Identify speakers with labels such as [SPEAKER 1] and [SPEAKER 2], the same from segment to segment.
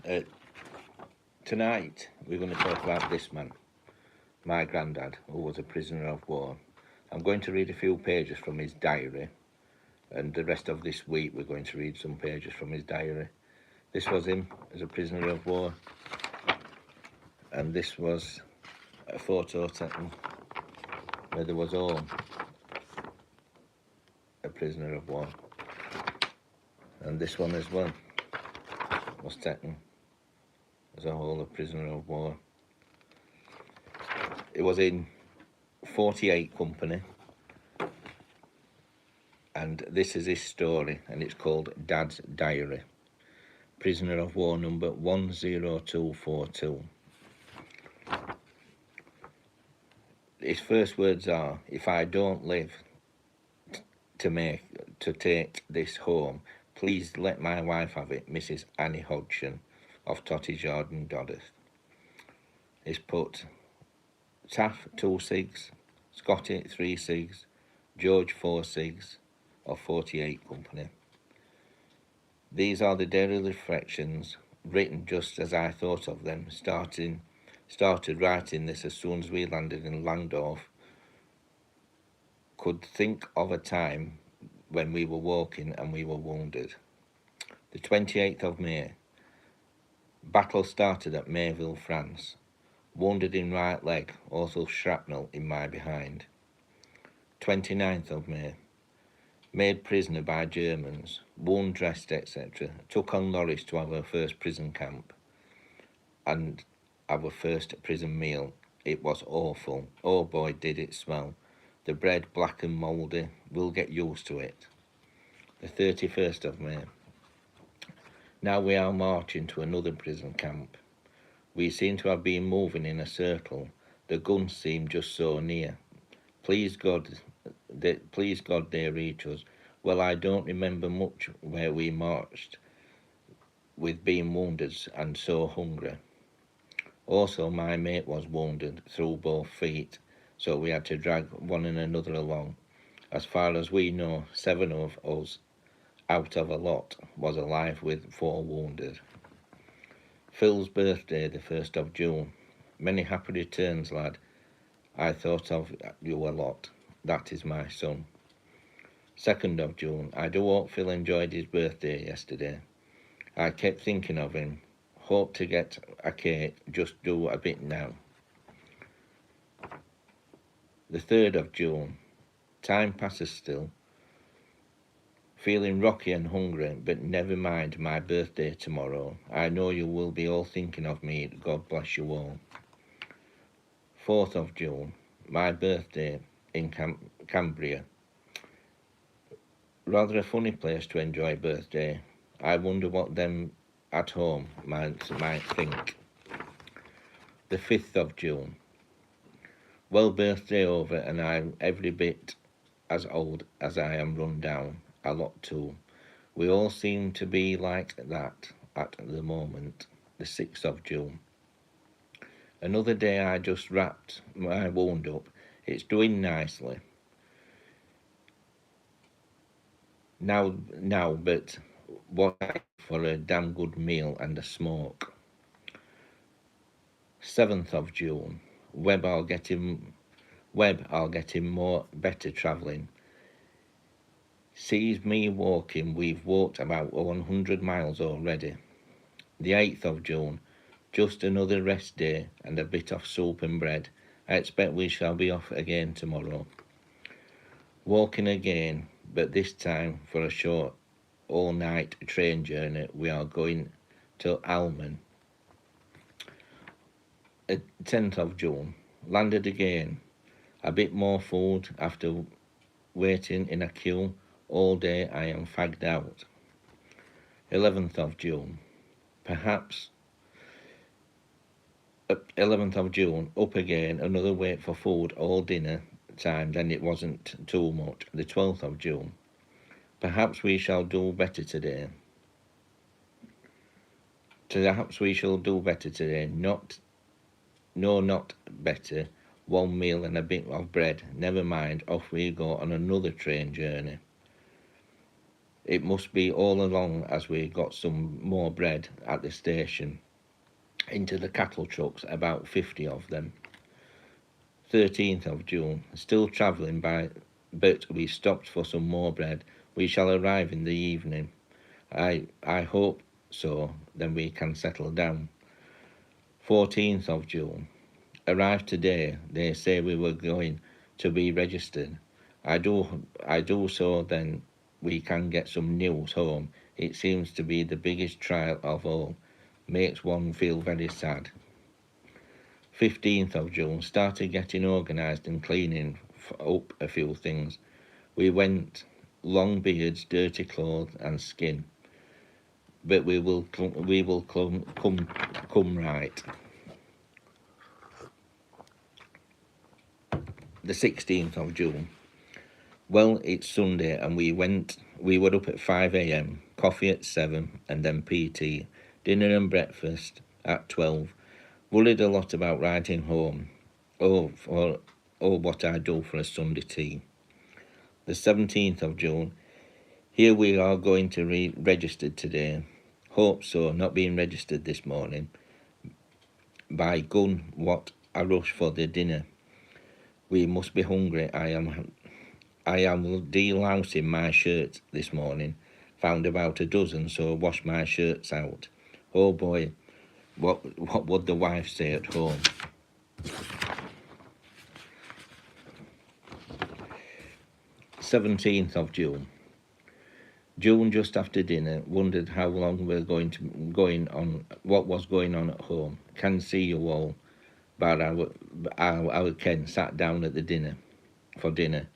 [SPEAKER 1] Uh, Tonight we're going to talk about this man, my granddad, who was a prisoner of war. I'm going to read a few pages from his diary, and the rest of this week we're going to read some pages from his diary. This was him as a prisoner of war, and this was a photo taken where there was all a prisoner of war, and this one as well was taken as a whole a prisoner of war. It was in 48 Company, and this is his story, and it's called Dad's Diary. Prisoner of war number 10242. His first words are, "If I don't live to take this home, please let my wife have it, Mrs. Annie Hodgson of Totty Jordan Dodeth." He's put Taff 2 cigs, Scotty 3 cigs, George 4 cigs of 48 Company. These are the daily reflections, written just as I thought of them, started writing this as soon as we landed in Langdorf. Could think of a time when we were walking and we were wounded. The 28th of May. Battle started at Mayville, France. Wounded in right leg, also shrapnel in my behind. 29th of May. Made prisoner by Germans, wound dressed, etc. Took on lorries to our first prison camp and our first prison meal. It was awful. Oh boy, did it smell. The bread black and mouldy. We'll get used to it. The 31st of May. Now we are marching to another prison camp. We seem to have been moving in a circle. The guns seem just so near. Please God they reach us. Well, I don't remember much where we marched with being wounded and so hungry. Also, my mate was wounded through both feet, so we had to drag one and another along. As far as we know, 7 of us out of a lot was alive with 4 wounded. Phil's birthday, the 1st of June. Many happy returns, lad. I thought of you a lot. That is my son. 2nd of June. I do hope Phil enjoyed his birthday yesterday. I kept thinking of him. Hope to get a cake, just do a bit now. The 3rd of June. Time passes still. Feeling rocky and hungry, but never mind my birthday tomorrow. I know you will be all thinking of me. God bless you all. 4th of June. My birthday in Cambria. Rather a funny place to enjoy birthday. I wonder what them at home might think. The 5th of June. Well, birthday over, and I'm every bit as old as I am run down. A lot too. We all seem to be like that at the moment. The 6th of June. Another day I just wrapped my wound up. It's doing nicely. Now, but what for a damn good meal and a smoke. 7th of June. I'll get him more better travelling. Sees me walking, we've walked about 100 miles already. The 8th of June. Just another rest day and a bit of soup and bread. I expect we shall be off again tomorrow. Walking again, but this time for a short all-night train journey. We are going to Alman. 10th of June. Landed again. A bit more food after waiting in a queue all day. I am fagged out. 11th of June. Perhaps 11th of June, up again, another wait for food all dinner time, then it wasn't too much. The 12th of June. Perhaps we shall do better today. Perhaps we shall do better today. Not better. One meal and a bit of bread. Never mind, off we go on another train journey. It must be all along as we got some more bread at the station into the cattle trucks, about 50 of them. 13th of June, still travelling by, but we stopped for some more bread. We shall arrive in the evening. I hope so, then we can settle down. 14th of June, arrived today. They say we were going to be registered. I do so then we can get some news home. It seems to be the biggest trial of all. Makes one feel very sad. 15th of June, started getting organised and cleaning up a few things. We went long beards, dirty clothes and skin. But we will come right. The 16th of June. Well, it's Sunday and we were up at 5 a.m, coffee at 7 and then PT, dinner and breakfast at 12. Worried a lot about riding home. Oh, what I do for a Sunday tea. The 17th of June. Here we are going to be registered today. Hope so, not being registered this morning. By gun, what a rush for the dinner. We must be hungry. I am delousing my shirts this morning. Found about a dozen, so washed my shirts out. Oh boy, what would the wife say at home? 17th of June. June, just after dinner, wondered how long we're going on, what was going on at home. Can see you all. But our Ken sat down at the dinner for dinner.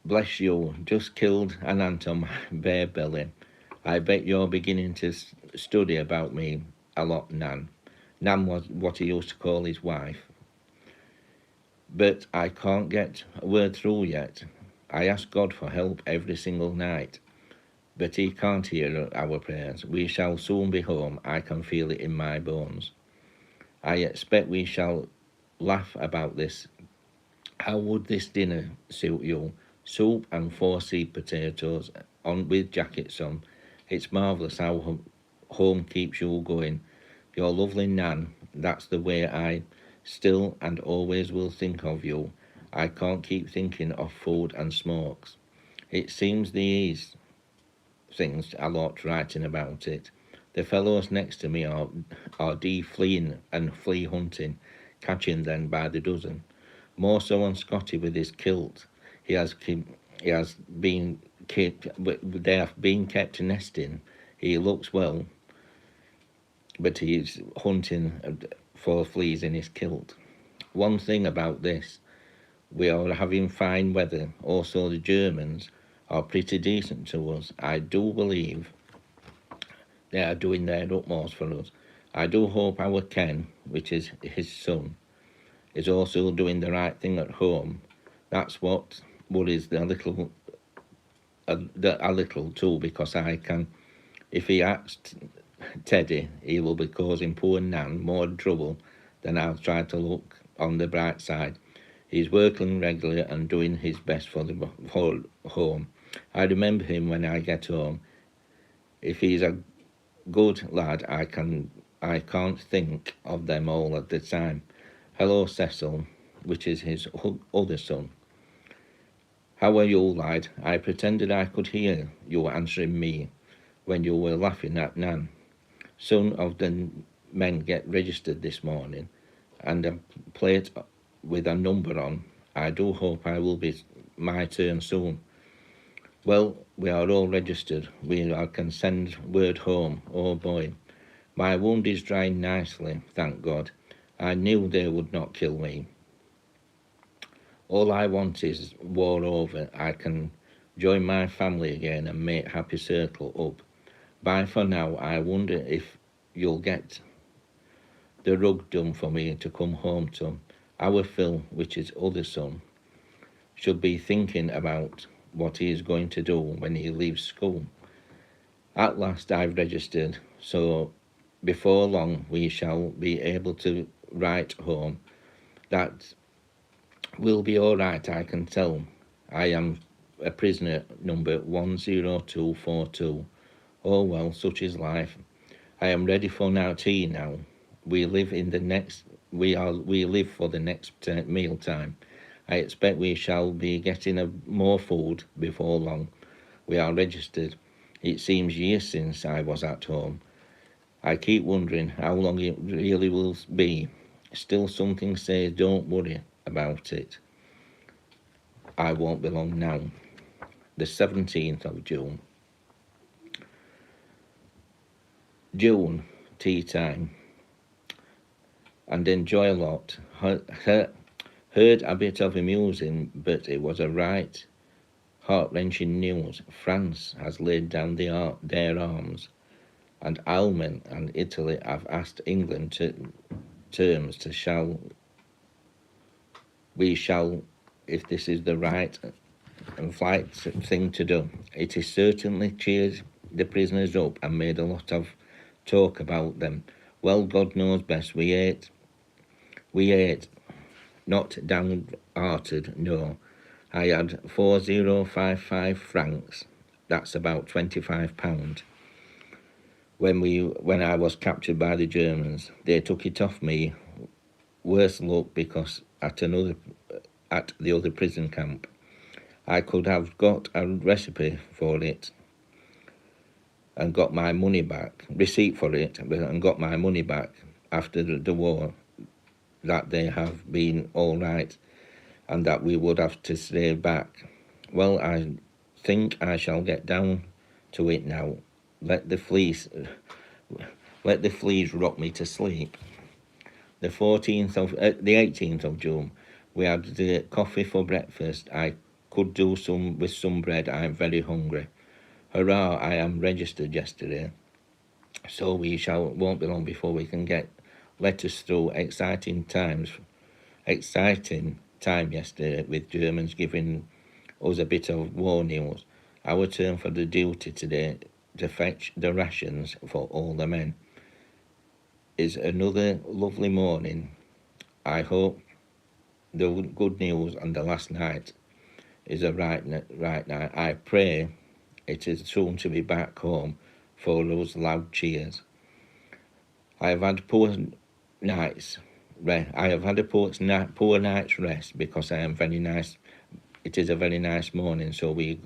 [SPEAKER 1] Bless you, just killed an ant on my bare belly. I bet you're beginning to study about me a lot, Nan. Nan was what he used to call his wife. But I can't get a word through yet. I ask God for help every single night. But he can't hear our prayers. We shall soon be home. I can feel it in my bones. I expect we shall laugh about this. How would this dinner suit you? Soup and 4 seed potatoes on with jackets on. It's marvellous how home keeps you going. Your lovely Nan, that's the way I still and always will think of you. I can't keep thinking of food and smokes. It seems these things a lot writing about it. The fellows next to me are fleeing and flea hunting, catching them by the dozen. More so on Scotty with his kilt. He has been kept. They have been kept nesting. He looks well, but he's hunting for fleas in his kilt. One thing about this, we are having fine weather. Also, the Germans are pretty decent to us. I do believe they are doing their utmost for us. I do hope our Ken, which is his son, is also doing the right thing at home. That's what worries a little too, because I can, if he acts Teddy, he will be causing poor Nan more trouble than I'll try to look on the bright side. He's working regularly and doing his best for the home. I remember him when I get home. If he's a good lad, I can't think of them all at the time. Hello, Cecil, which is his other son. How are you, lad? I pretended I could hear you answering me when you were laughing at Nan. Some of the men get registered this morning, and a plate with a number on. I do hope I will be my turn soon. Well, we are all registered. I can send word home. Oh boy. My wound is drying nicely, thank God. I knew they would not kill me. All I want is war over. I can join my family again and make happy circle up. Bye for now. I wonder if you'll get the rug done for me to come home to. Our Phil, which is other son, should be thinking about what he is going to do when he leaves school. At last I've registered, so before long we shall be able to write home. That will be all right, I can tell. I am a prisoner number 10242. Oh well, such is life. I am ready for now tea now. We live in the next. We live for the next meal time. I expect we shall be getting more food before long. We are registered. It seems years since I was at home. I keep wondering how long it really will be. Still, something says don't worry about it. I won't be long now. The 17th of June. June, tea time, and enjoy a lot. Heard a bit of amusing, but it was a right heart-wrenching news. France has laid down their arms, and Ireland and Italy have asked England to terms to we shall, if this is the right and right thing to do. It is certainly cheered the prisoners up and made a lot of talk about them. Well, God knows best. We ate, not downhearted, no. I had 4055 francs. That's about £25. When I was captured by the Germans, they took it off me. Worse luck because at the other prison camp, I could have got a recipe for it and got my money back, receipt for it, and got my money back after the war. That they have been all right, and that we would have to stay back. Well, I think I shall get down to it now. Let the fleas rock me to sleep. The 18th of June, we had the coffee for breakfast. I could do some with some bread. I am very hungry. Hurrah! I am registered yesterday, so won't be long before we can get letters through. Exciting time yesterday with Germans giving us a bit of war news. Our turn for the duty today to fetch the rations for all the men. Is another lovely morning. I hope the good news on the last night is a right night. I pray it is soon to be back home for those loud cheers. I have had poor nights. I have had a poor night's rest because I am very nice. It is a very nice morning, so we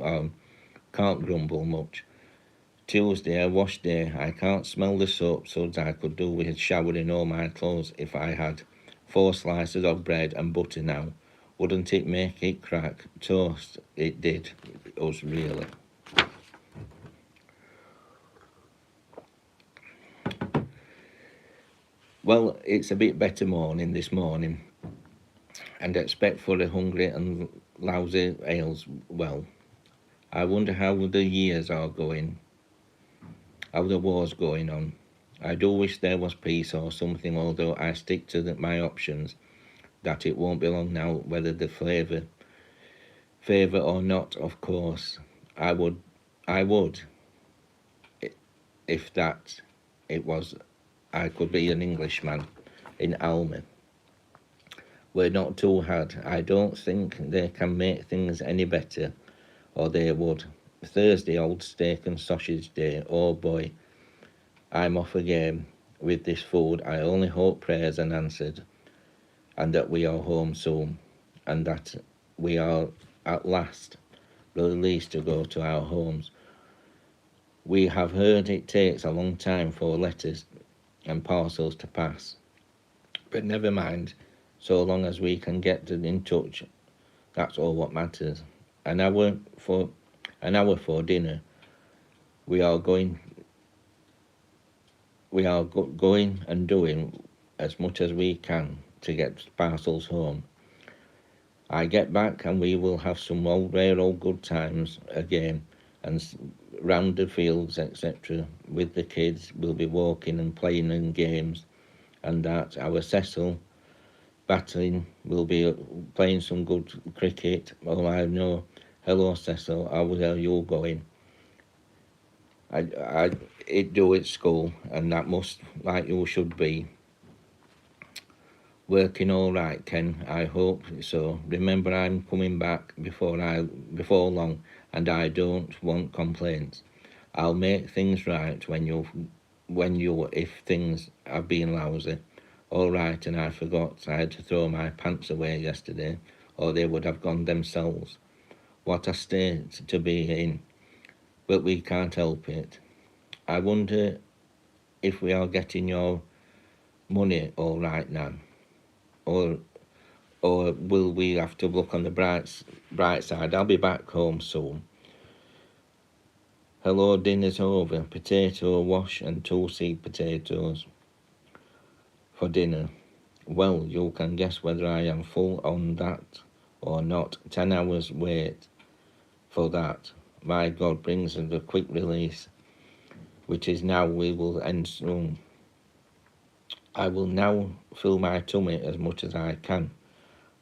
[SPEAKER 1] can't grumble much. Tuesday, a wash day. I can't smell the soap suds. I could do with showering all my clothes if I had 4 slices of bread and butter now. Wouldn't it make it crack? Toast, it did us really. Well, it's a bit better morning this morning, and expect for the hungry and lousy ales. Well, I wonder how the years are going, how the war's going on. I do wish there was peace or something, although I stick to my options, that it won't be long now, whether the favour or not, of course. I would, if that it was, I could be an Englishman in Alma. We're not too hard. I don't think they can make things any better, or they would. Thursday, old steak and sausage day. Oh boy, I'm off again with this food. I only hope prayers are answered, and that we are home soon, and that we are at last released to go to our homes. We have heard it takes a long time for letters and parcels to pass, but never mind, so long as we can get in touch, that's all what matters. An hour for dinner. We are going and doing as much as we can to get parcels home. I get back and we will have some rare old good times again, and round the fields, etc. With the kids, we'll be walking and playing in games, and that our Cecil batting will be playing some good cricket. Oh, I know. Hello, Cecil. How are you going? It do at school, and that must, like you should be. Working all right, Ken? I hope so. Remember, I'm coming back before long, and I don't want complaints. I'll make things right if things have been lousy. All right, and I forgot I had to throw my pants away yesterday, or they would have gone themselves. What a state to be in, but we can't help it. I wonder if we are getting your money all right now, or or will we have to look on the bright side? I'll be back home soon. Hello, dinner's over. Potato wash and 2 sweet potatoes for dinner. Well, you can guess whether I am full on that or not. 10 hours wait for that. My God brings us a quick release, which is now we will end soon. I will now fill my tummy as much as I can.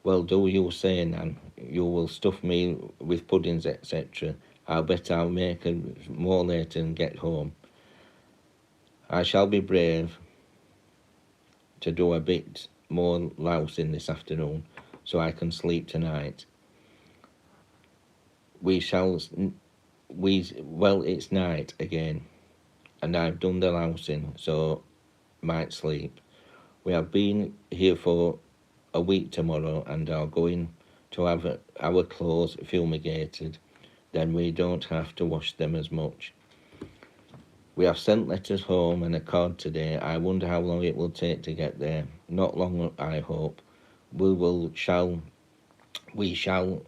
[SPEAKER 1] Well, do you say, Nan? You will stuff me with puddings, etc. I'll bet I'll make more later and get home. I shall be brave to do a bit more lousing this afternoon, so I can sleep tonight. Well, it's night again, and I've done the lousing, so might sleep. We have been here for a week tomorrow and are going to have our clothes fumigated. Then we don't have to wash them as much. We have sent letters home and a card today. I wonder how long it will take to get there. Not long, I hope. We shall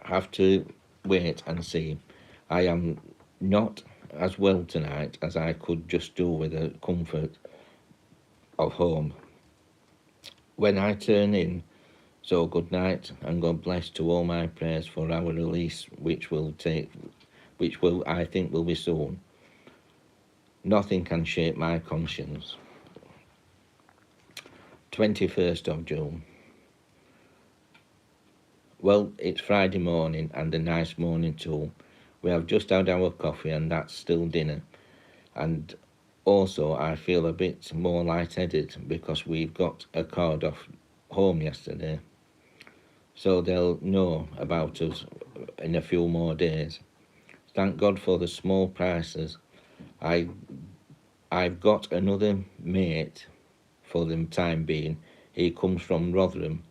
[SPEAKER 1] have to wait and see. I am not as well tonight as I could just do with the comfort of home. When I turn in, so good night and God bless to all my prayers for our release, which I think will be soon. Nothing can shake my conscience. 21st of June. Well, it's Friday morning and a nice morning too. We have just had our coffee and that's still dinner. And also I feel a bit more lightheaded because we've got a card off home yesterday. So they'll know about us in a few more days. Thank God for the small prices. I've got another mate for the time being. He comes from Rotherham,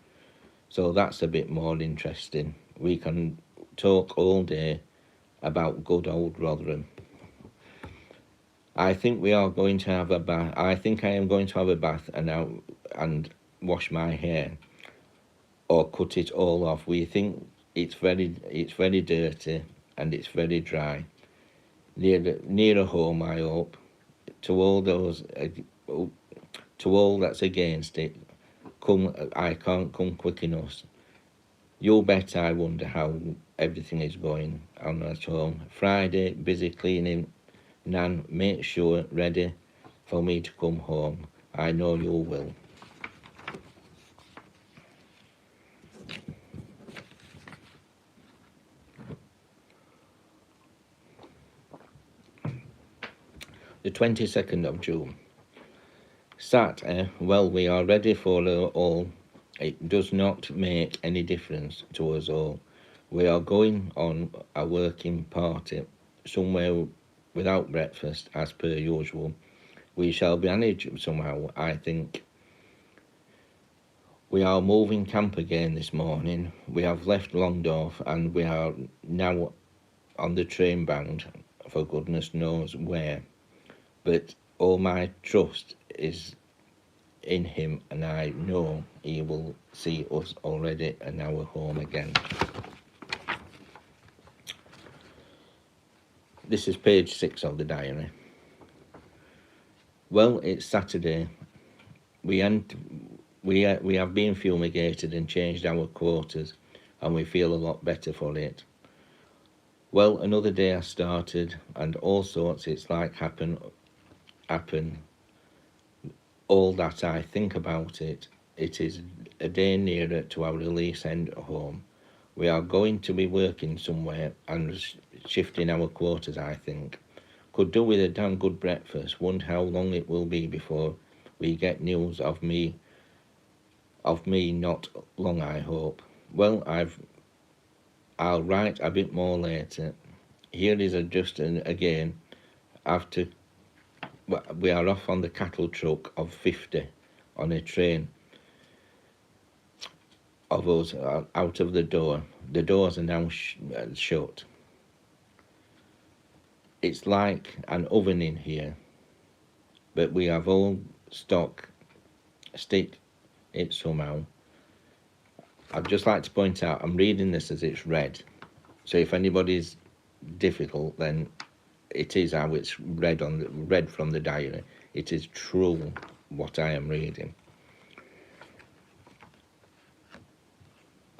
[SPEAKER 1] so that's a bit more interesting. We can talk all day about good old Rotherham. I think we are going to have a bath. I think I am going to have a bath and wash my hair or cut it all off. We think it's very dirty and it's very dry. Nearer home, I hope. To all that's against it, I can't come quick enough. You'll bet I wonder how everything is going on at home. Friday, busy cleaning. Nan, make sure ready for me to come home. I know you will. The 22nd of June. Sat, well, we are ready for all. It does not make any difference to us all. We are going on a working party somewhere without breakfast, as per usual. We shall manage somehow, I think. We are moving camp again this morning. We have left Longdorf and we are now on the train bound for goodness knows where. But all my trust is in him, and I know he will see us already in our home again. This is page 6 of the diary. Well, it's Saturday. We have been fumigated and changed our quarters, and we feel a lot better for it. Well, another day has started, and all sorts it's like happen. All that I think about it, it is a day nearer to our release end home. We are going to be working somewhere and shifting our quarters, I think. Could do with a damn good breakfast. Wonder how long it will be before we get news of me of me not long, I hope. Well, I'll write a bit more later. Here is just again after we are off on the cattle truck of 50 on a train of us out of the door. The doors are now shut. It's like an oven in here, but we have all stick it somehow. I'd just like to point out I'm reading this as it's read, so if anybody's difficult, then it is how it's read from the diary. It is true what I am reading.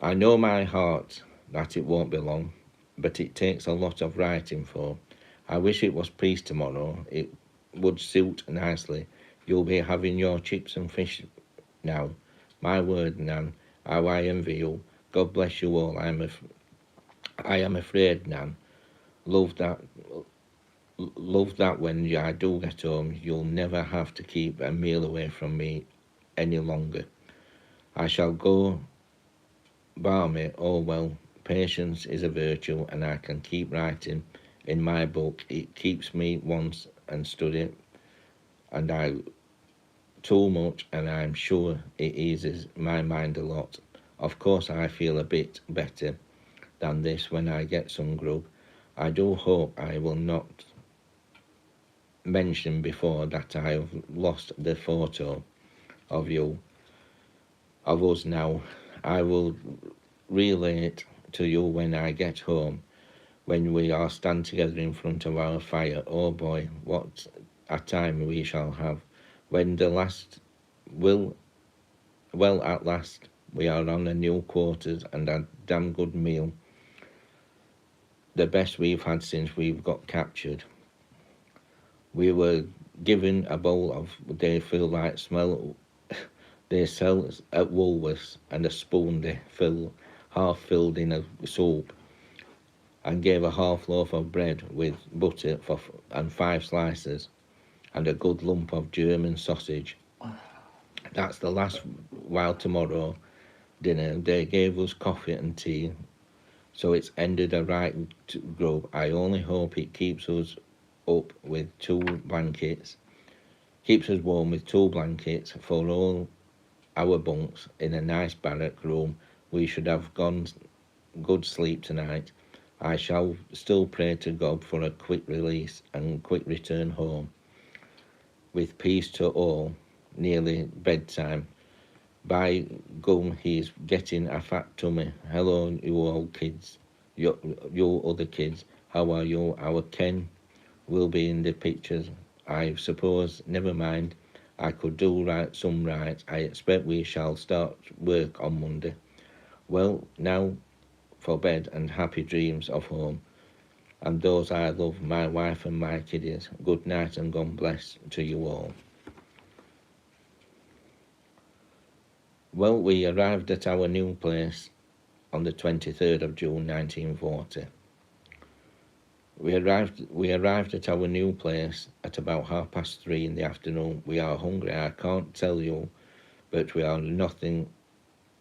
[SPEAKER 1] I know my heart that it won't be long, but it takes a lot of writing for. I wish it was peace tomorrow. It would suit nicely. You'll be having your chips and fish now. My word, Nan, how I envy you. God bless you all. I am afraid, Nan. Love that when I do get home, you'll never have to keep a meal away from me any longer. I shall go balmy. Oh well, patience is a virtue, and I can keep writing in my book. It keeps me once and study, and I too much, and I'm sure it eases my mind a lot. Of course, I feel a bit better than this when I get some grub. I do hope I will not mention before that I have lost the photo of us now. I will relay it to you when I get home, when we all stand together in front of our fire. Oh boy, what a time we shall have when the last will well at last we are on a new quarters and a damn good meal, the best we've had since we've got captured. We were given a bowl of they feel like smell they sell at Woolworths and a spoon they fill half filled in a soup, and gave a half loaf of bread with butter and 5 slices and a good lump of German sausage. That's the last. While tomorrow dinner they gave us coffee and tea, so it's ended a right grub. I only hope it keeps us up with 2 blankets, keeps us warm with 2 blankets for all our bunks in a nice barrack room. We should have gone good sleep tonight. I shall still pray to God for a quick release and quick return home. With peace to all, nearly bedtime. By gum, he's getting a fat tummy. Hello, you old kids. You other kids. How are you? Our Ken will be in the pictures, I suppose. Never mind. I could do some right. I expect we shall start work on Monday. Well, now for bed and happy dreams of home. And those I love, my wife and my kiddies. Good night and God bless to you all. Well, we arrived at our new place on the 23rd of June 1940. We arrived at our new place at about 3:30 in the afternoon. We are hungry, I can't tell you, but we are nothing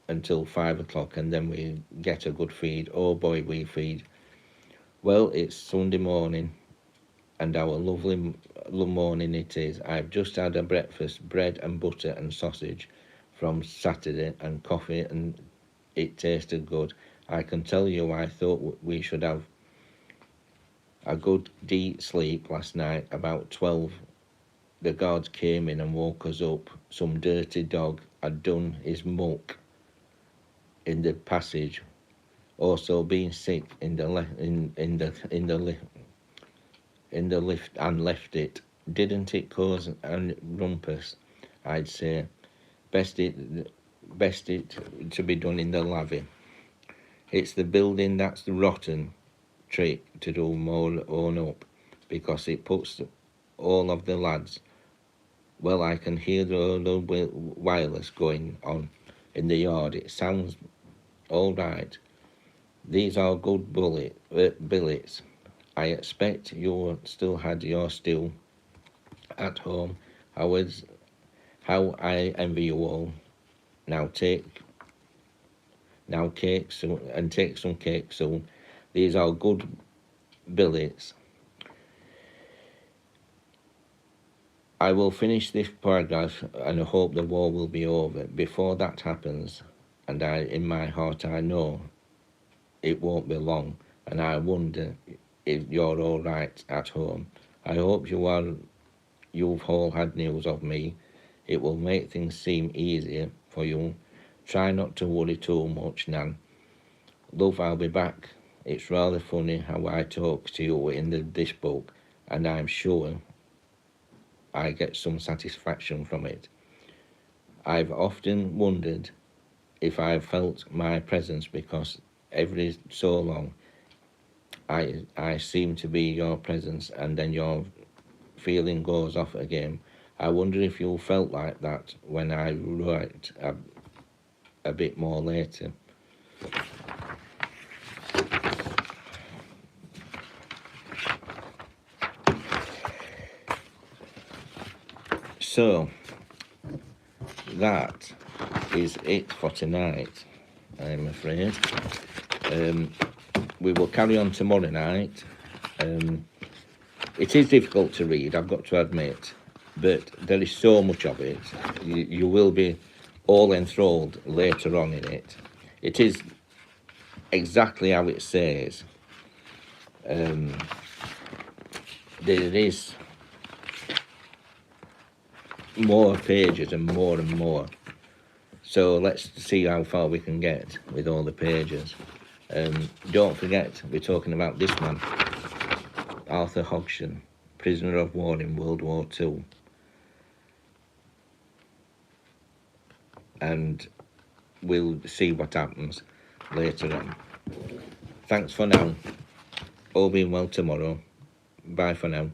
[SPEAKER 1] until 5 o'clock, and then we get a good feed. Oh boy, we feed. Well, it's Sunday morning, and our lovely morning it is. I've just had a breakfast, bread and butter and sausage from Saturday, and coffee, and it tasted good. I can tell you I thought we should have a good deep sleep last night. About 12, the guards came in and woke us up. Some dirty dog had done his muck in the passage. Also being sick in the lift and left it. Didn't it cause a rumpus? I'd say best it to be done in the lavvy. It's the building that's the rotten trick to do more own up, because it puts all of the lads. Well, I can hear the wireless going on in the yard. It sounds all right. These are good billets. I expect you still had your stew at home. How I envy you all. Now take cake soon, and take some cake soon. These are good billets. I will finish this paragraph and I hope the war will be over. Before that happens, and in my heart I know it won't be long, and I wonder if you're all right at home. I hope you've all had news of me. It will make things seem easier for you. Try not to worry too much, Nan. Love, I'll be back. It's rather funny how I talk to you in this book, and I'm sure I get some satisfaction from it. I've often wondered if I've felt my presence because every so long I seem to be your presence and then your feeling goes off again. I wonder if you felt like that when I write a bit more later. So that is it for tonight, I'm afraid. We will carry on tomorrow night. It is difficult to read, I've got to admit, but there is so much of it. You will be all enthralled later on in it. It is exactly how it says. There is more pages and more. So let's see how far we can get with all the pages. Don't forget, we're talking about this man, Arthur Hodgson, prisoner of war in World War II. And we'll see what happens later on. Thanks for now. All being well tomorrow. Bye for now.